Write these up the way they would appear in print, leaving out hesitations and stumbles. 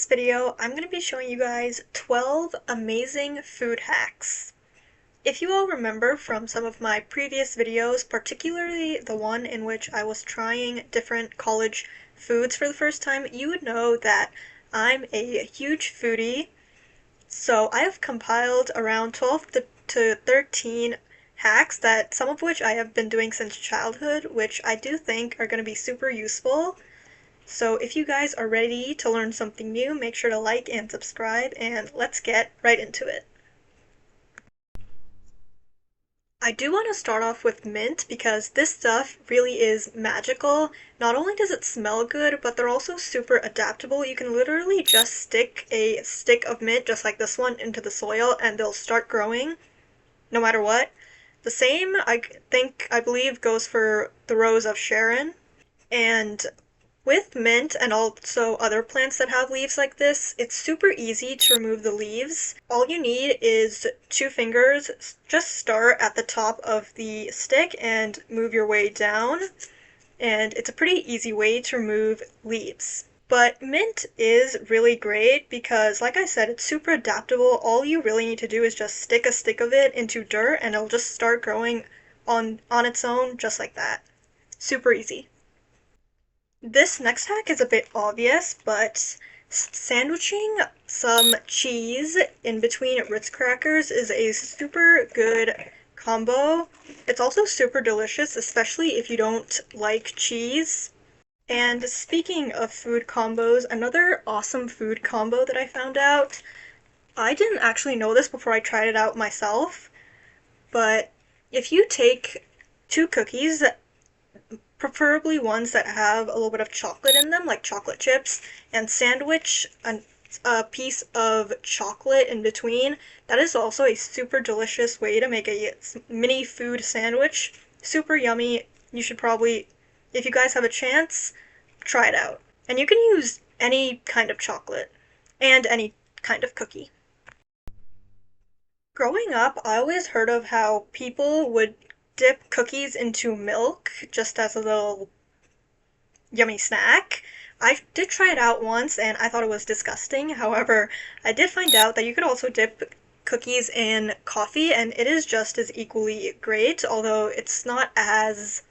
this video, I'm going to be showing you guys 12 amazing food hacks. If you all remember from some of my previous videos, particularly the one in which I was trying different college foods for the first time, you would know that I'm a huge foodie. So I have compiled around 12 to 13 hacks that some of which I have been doing since childhood, which I do think are going to be super useful. So if you guys are ready to learn something new, make sure to like and subscribe, and let's get right into it. I do want to start off with mint because this stuff really is magical. Not only does it smell good, but they're also super adaptable. You can literally just stick a stick of mint, just like this one, into the soil and they'll start growing no matter what. The same, I believe, goes for the rose of Sharon. And with mint and also other plants that have leaves like this, it's super easy to remove the leaves. All you need is 2 fingers. Just start at the top of the stick and move your way down. And it's a pretty easy way to remove leaves. But mint is really great because, like I said, it's super adaptable. All you really need to do is just stick a stick of it into dirt and it'll just start growing on its own just like that. Super easy. This next hack is a bit obvious, but sandwiching some cheese in between Ritz crackers is a super good combo. It's also super delicious, especially if you don't like cheese. And speaking of food combos, another awesome food combo that I found out, I didn't actually know this before I tried it out myself, but if you take 2 cookies, preferably ones that have a little bit of chocolate in them, like chocolate chips, and sandwich a piece of chocolate in between. That is also a super delicious way to make a mini food sandwich. Super yummy. You should probably, if you guys have a chance, try it out. And you can use any kind of chocolate and any kind of cookie. Growing up, I always heard of how people would dip cookies into milk just as a little yummy snack. I did try it out once and I thought it was disgusting. However, I did find out that you could also dip cookies in coffee and it is just as equally great, although it's not as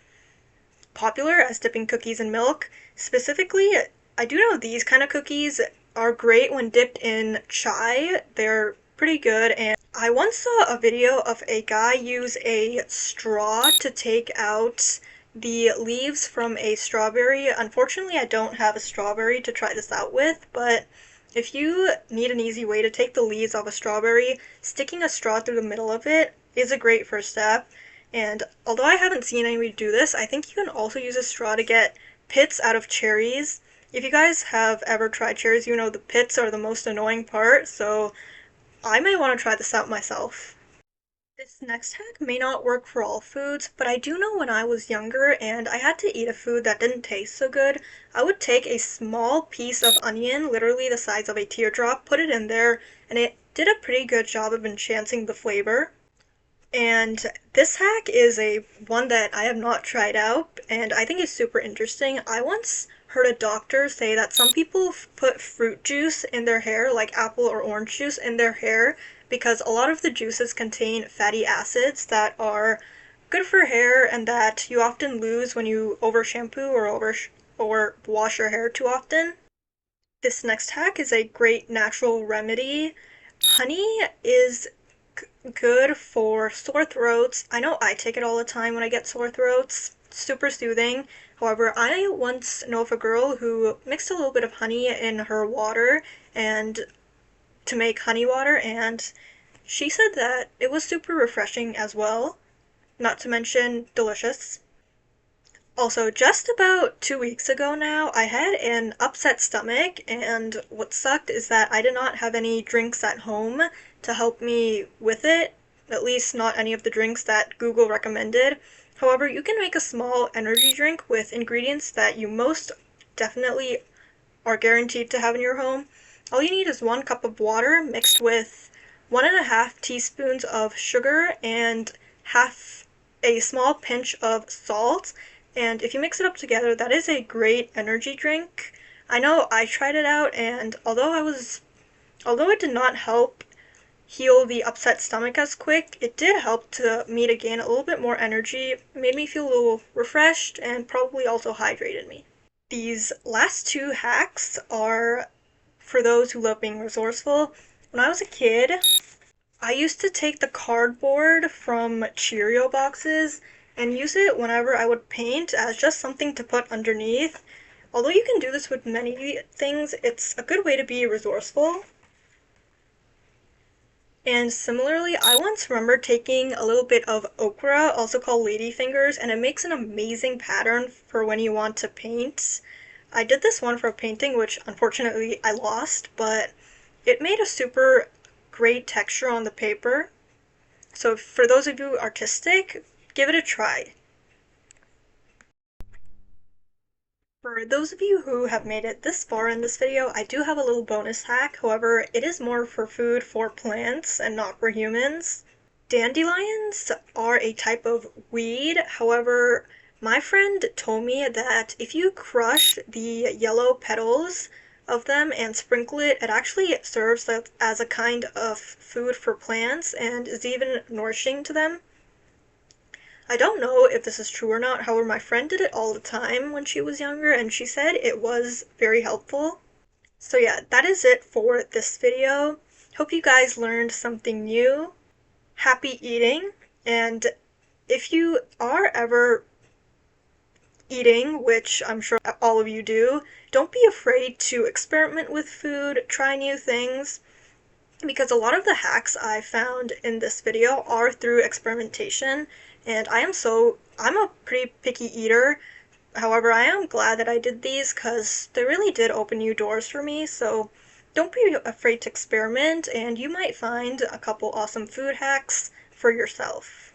popular as dipping cookies in milk. Specifically, I do know these kind of cookies are great when dipped in chai. They're pretty good, and I once saw a video of a guy use a straw to take out the leaves from a strawberry. Unfortunately, I don't have a strawberry to try this out with, but if you need an easy way to take the leaves off a strawberry, sticking a straw through the middle of it is a great first step. And although I haven't seen anybody do this, I think you can also use a straw to get pits out of cherries. If you guys have ever tried cherries, you know the pits are the most annoying part, so I may want to try this out myself. This next hack may not work for all foods, but I do know when I was younger and I had to eat a food that didn't taste so good, I would take a small piece of onion, literally the size of a teardrop, put it in there, and it did a pretty good job of enhancing the flavor. And this hack is a one that I have not tried out, and I think is super interesting. I once heard a doctor say that some people put fruit juice in their hair, like apple or orange juice in their hair, because a lot of the juices contain fatty acids that are good for hair and that you often lose when you over shampoo or wash your hair too often. This next hack is a great natural remedy. Honey is good for sore throats. I know I take it all the time when I get sore throats. Super soothing. However, I once know of a girl who mixed a little bit of honey in her water and to make honey water, and she said that it was super refreshing as well, not to mention delicious. Also, just about 2 weeks ago now, I had an upset stomach, and what sucked is that I did not have any drinks at home to help me with it, at least not any of the drinks that Google recommended. However, you can make a small energy drink with ingredients that you most definitely are guaranteed to have in your home. All you need is 1 cup of water mixed with 1.5 teaspoons of sugar and half a small pinch of salt. And if you mix it up together, that is a great energy drink. I know I tried it out, and although it did not help heal the upset stomach as quick, it did help to me to gain a little bit more energy. It made me feel a little refreshed and probably also hydrated me. These last two hacks are for those who love being resourceful. When I was a kid, I used to take the cardboard from Cheerio boxes and use it whenever I would paint as just something to put underneath. Although you can do this with many things, it's a good way to be resourceful. And similarly, I once remember taking a little bit of okra, also called ladyfingers, and it makes an amazing pattern for when you want to paint. I did this one for a painting, which unfortunately I lost, but it made a super great texture on the paper. So for those of you artistic, give it a try. For those of you who have made it this far in this video, I do have a little bonus hack. However, it is more for food for plants and not for humans. Dandelions are a type of weed. However, my friend told me that if you crush the yellow petals of them and sprinkle it, it actually serves as a kind of food for plants and is even nourishing to them. I don't know if this is true or not. However, my friend did it all the time when she was younger and she said it was very helpful. So yeah, that is it for this video. Hope you guys learned something new. Happy eating, and if you are ever eating, which I'm sure all of you do, don't be afraid to experiment with food, try new things, because a lot of the hacks I found in this video are through experimentation, and I'm a pretty picky eater. However, I am glad that I did these because they really did open new doors for me, so don't be afraid to experiment, and you might find a couple awesome food hacks for yourself.